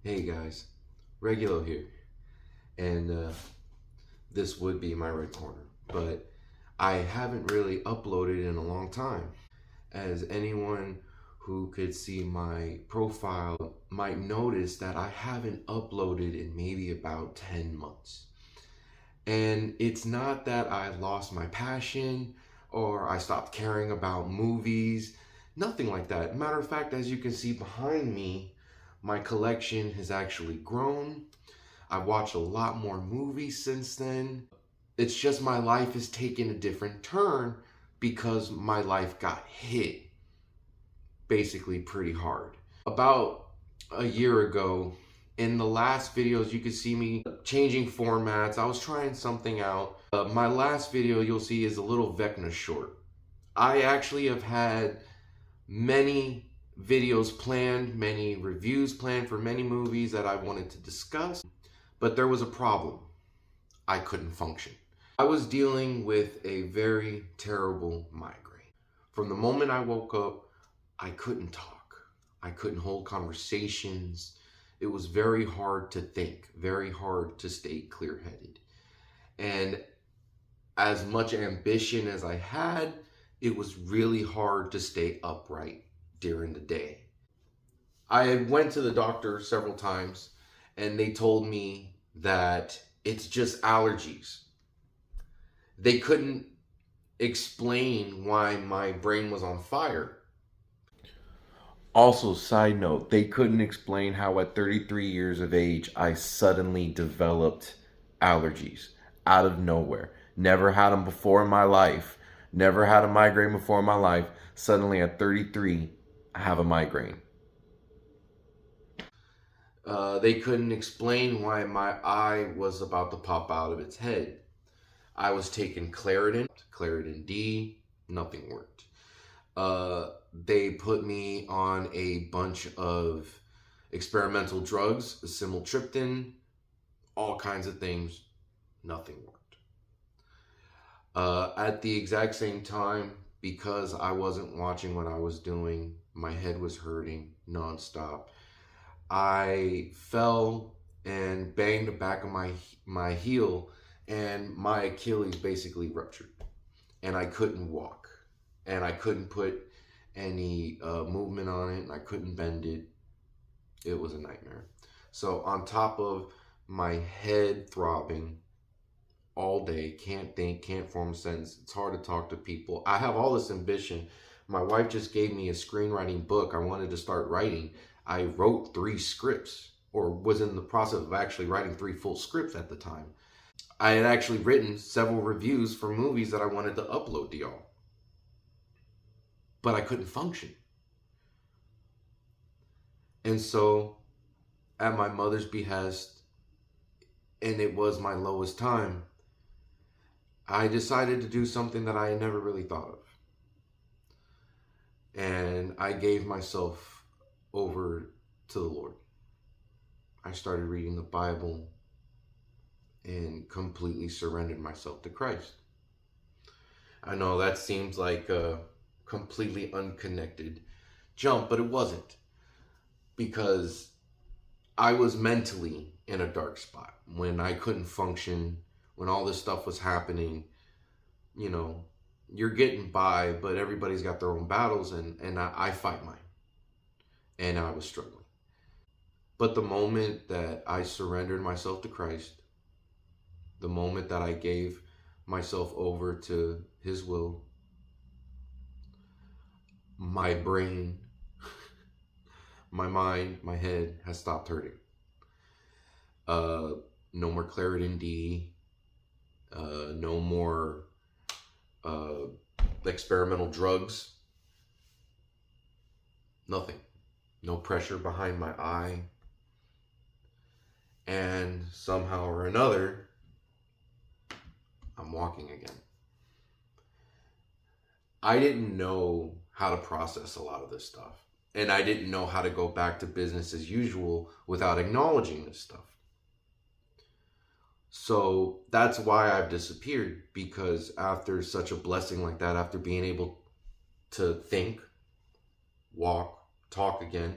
Hey guys, Regulo here, and this would be my red corner, but I haven't really uploaded in a long time. As anyone who could see my profile might notice that I haven't uploaded in maybe about 10 months. And it's not that I lost my passion or I stopped caring about movies, nothing like that. Matter of fact, as you can see behind me, my collection has actually grown. I've watched a lot more movies since then. It's just my life has taken a different turn because my life got hit basically pretty hard. About a year ago, in the last videos, you could see me changing formats. I was trying something out. My last video you'll see is a little Vecna short. I actually have had many videos planned, many reviews planned for many movies that I wanted to discuss, but there was a problem. I couldn't function. I was dealing with a very terrible migraine. From the moment I woke up, I couldn't talk. I couldn't hold conversations. It was very hard to think, very hard to stay clear-headed. And as much ambition as I had, it was really hard to stay upright during the day. I went to the doctor several times and they told me that it's just allergies. They couldn't explain why my brain was on fire. Also, side note, they couldn't explain how at 33 years of age, I suddenly developed allergies out of nowhere. Never had them before in my life. Never had a migraine before in my life. Suddenly at 33, I have a migraine. They couldn't explain why my eye was about to pop out of its head. I was taking Claritin D, nothing worked. They put me on a bunch of experimental drugs, simultryptin, all kinds of things, nothing worked. At the exact same time, because I wasn't watching what I was doing, my head was hurting nonstop. I fell and banged the back of my heel, and my Achilles basically ruptured, and I couldn't walk, and I couldn't put any movement on it, and I couldn't bend it. It was a nightmare. So on top of my head throbbing all day, can't think, can't form a sentence, it's hard to talk to people. I have all this ambition. My wife just gave me a screenwriting book. I wanted to start writing. I wrote 3 scripts, or was in the process of actually writing 3 full scripts at the time. I had actually written several reviews for movies that I wanted to upload to y'all, but I couldn't function. And so at my mother's behest, and it was my lowest time, I decided to do something that I had never really thought of. And I gave myself over to the Lord. I started reading the Bible and completely surrendered myself to Christ. I know that seems like a completely unconnected jump, but it wasn't, because I was mentally in a dark spot when I couldn't function, when all this stuff was happening. You know, you're getting by, but everybody's got their own battles, and I fight mine, and I was struggling. But the moment that I surrendered myself to Christ, the moment that I gave myself over to His will, my brain, my mind, my head has stopped hurting. No more Claritin D, no more experimental drugs, nothing. No pressure behind my eye. And somehow or another, I'm walking again. I didn't know how to process a lot of this stuff. And I didn't know how to go back to business as usual without acknowledging this stuff. So that's why I've disappeared, because after such a blessing like that, after being able to think, walk, talk again,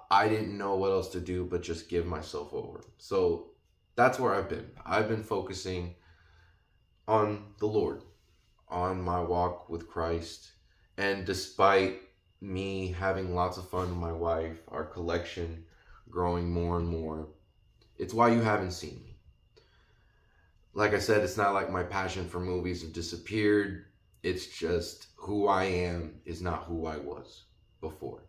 I didn't know what else to do but just give myself over. So that's where I've been. I've been focusing on the Lord, on my walk with Christ. And despite me having lots of fun with my wife, our collection growing more and more, it's why you haven't seen me. Like I said, it's not like my passion for movies have disappeared. It's just who I am is not who I was before.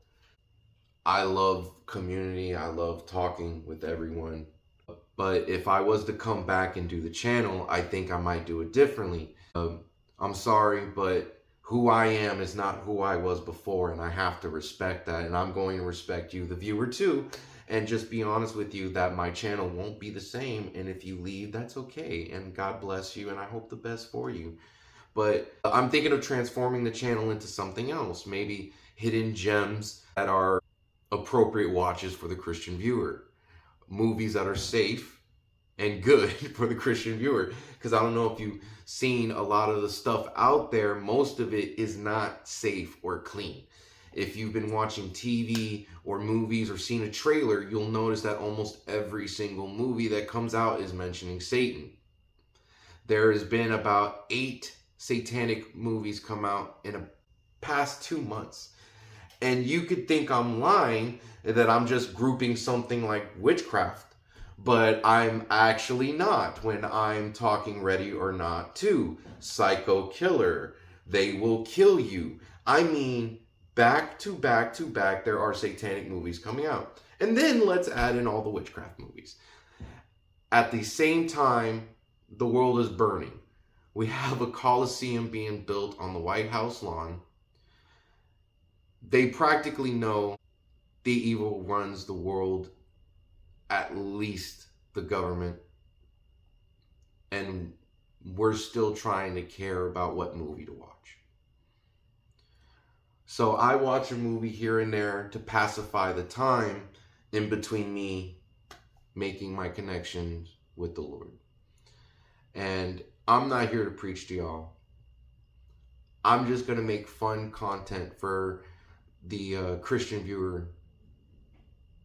I love community. I love talking with everyone. But if I was to come back and do the channel, I think I might do it differently. I'm sorry, but who I am is not who I was before, and I have to respect that. And I'm going to respect you, the viewer, too. And just be honest with you that my channel won't be the same. And if you leave, that's okay. And God bless you, and I hope the best for you. But I'm thinking of transforming the channel into something else. Maybe hidden gems that are appropriate watches for the Christian viewer. Movies that are safe and good for the Christian viewer. Because I don't know if you've seen a lot of the stuff out there. Most of it is not safe or clean. If you've been watching TV or movies or seen a trailer, you'll notice that almost every single movie that comes out is mentioning Satan. There has been about 8 satanic movies come out in the past 2 months. And you could think I'm lying, that I'm just grouping something like witchcraft. But I'm actually not when I'm talking Ready or Not 2, Psycho Killer, They Will Kill You. I mean, back to back to back, there are satanic movies coming out. And then let's add in all the witchcraft movies. At the same time, the world is burning. We have a Colosseum being built on the White House lawn. They practically know the evil runs the world, at least the government. And we're still trying to care about what movie to watch. So I watch a movie here and there to pacify the time in between me making my connections with the Lord. And I'm not here to preach to y'all. I'm just going to make fun content for the Christian viewer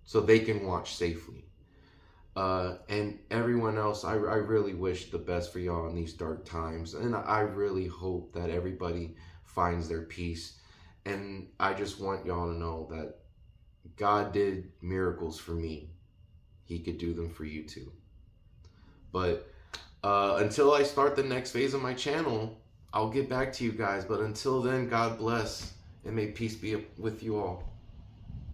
so they can watch safely. And everyone else, I really wish the best for y'all in these dark times. And I really hope that everybody finds their peace. And I just want y'all to know that God did miracles for me. He could do them for you too. But until I start the next phase of my channel, I'll get back to you guys. But until then, God bless, and may peace be with you all.